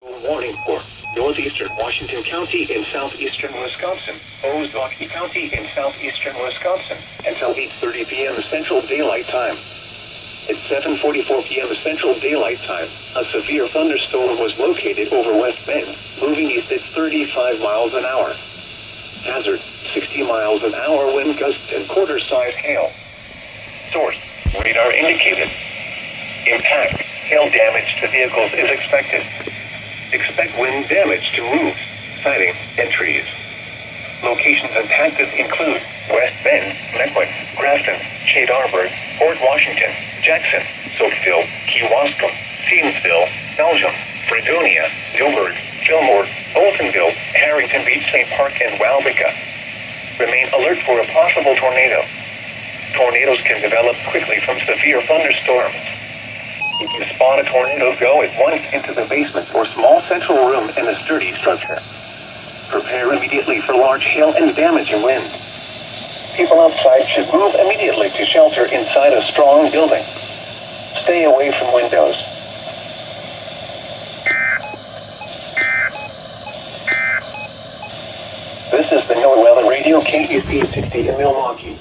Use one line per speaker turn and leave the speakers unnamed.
Warning for northeastern Washington County in southeastern Wisconsin, Ozaukee County in southeastern Wisconsin, until 8:30 p.m. Central Daylight Time. At 7:44 p.m. Central Daylight Time, a severe thunderstorm was located over West Bend, moving east at 35 miles an hour. Hazard, 60 miles an hour wind gusts and quarter-size hail. Source, radar indicated. Impact, hail damage to vehicles is expected. Expect wind damage to roofs, siding, and trees. Locations impacted include West Bend, Mequon, Grafton, Shade Harbor, Port Washington, Jackson, Soapville, Kewaskum, Seamsville, Belgium, Fredonia, Newburgh, Fillmore, Boltonville, Harrington Beach, St. Park, and Waubica. Remain alert for a possible tornado. Tornadoes can develop quickly from severe thunderstorms. If you spot a tornado, go at once into the basement or small central room in a sturdy structure. Prepare immediately for large hail and damaging wind. People outside should move immediately to shelter inside a strong building. Stay away from windows. This is the NOAA Weather Radio KEC 60 in Milwaukee.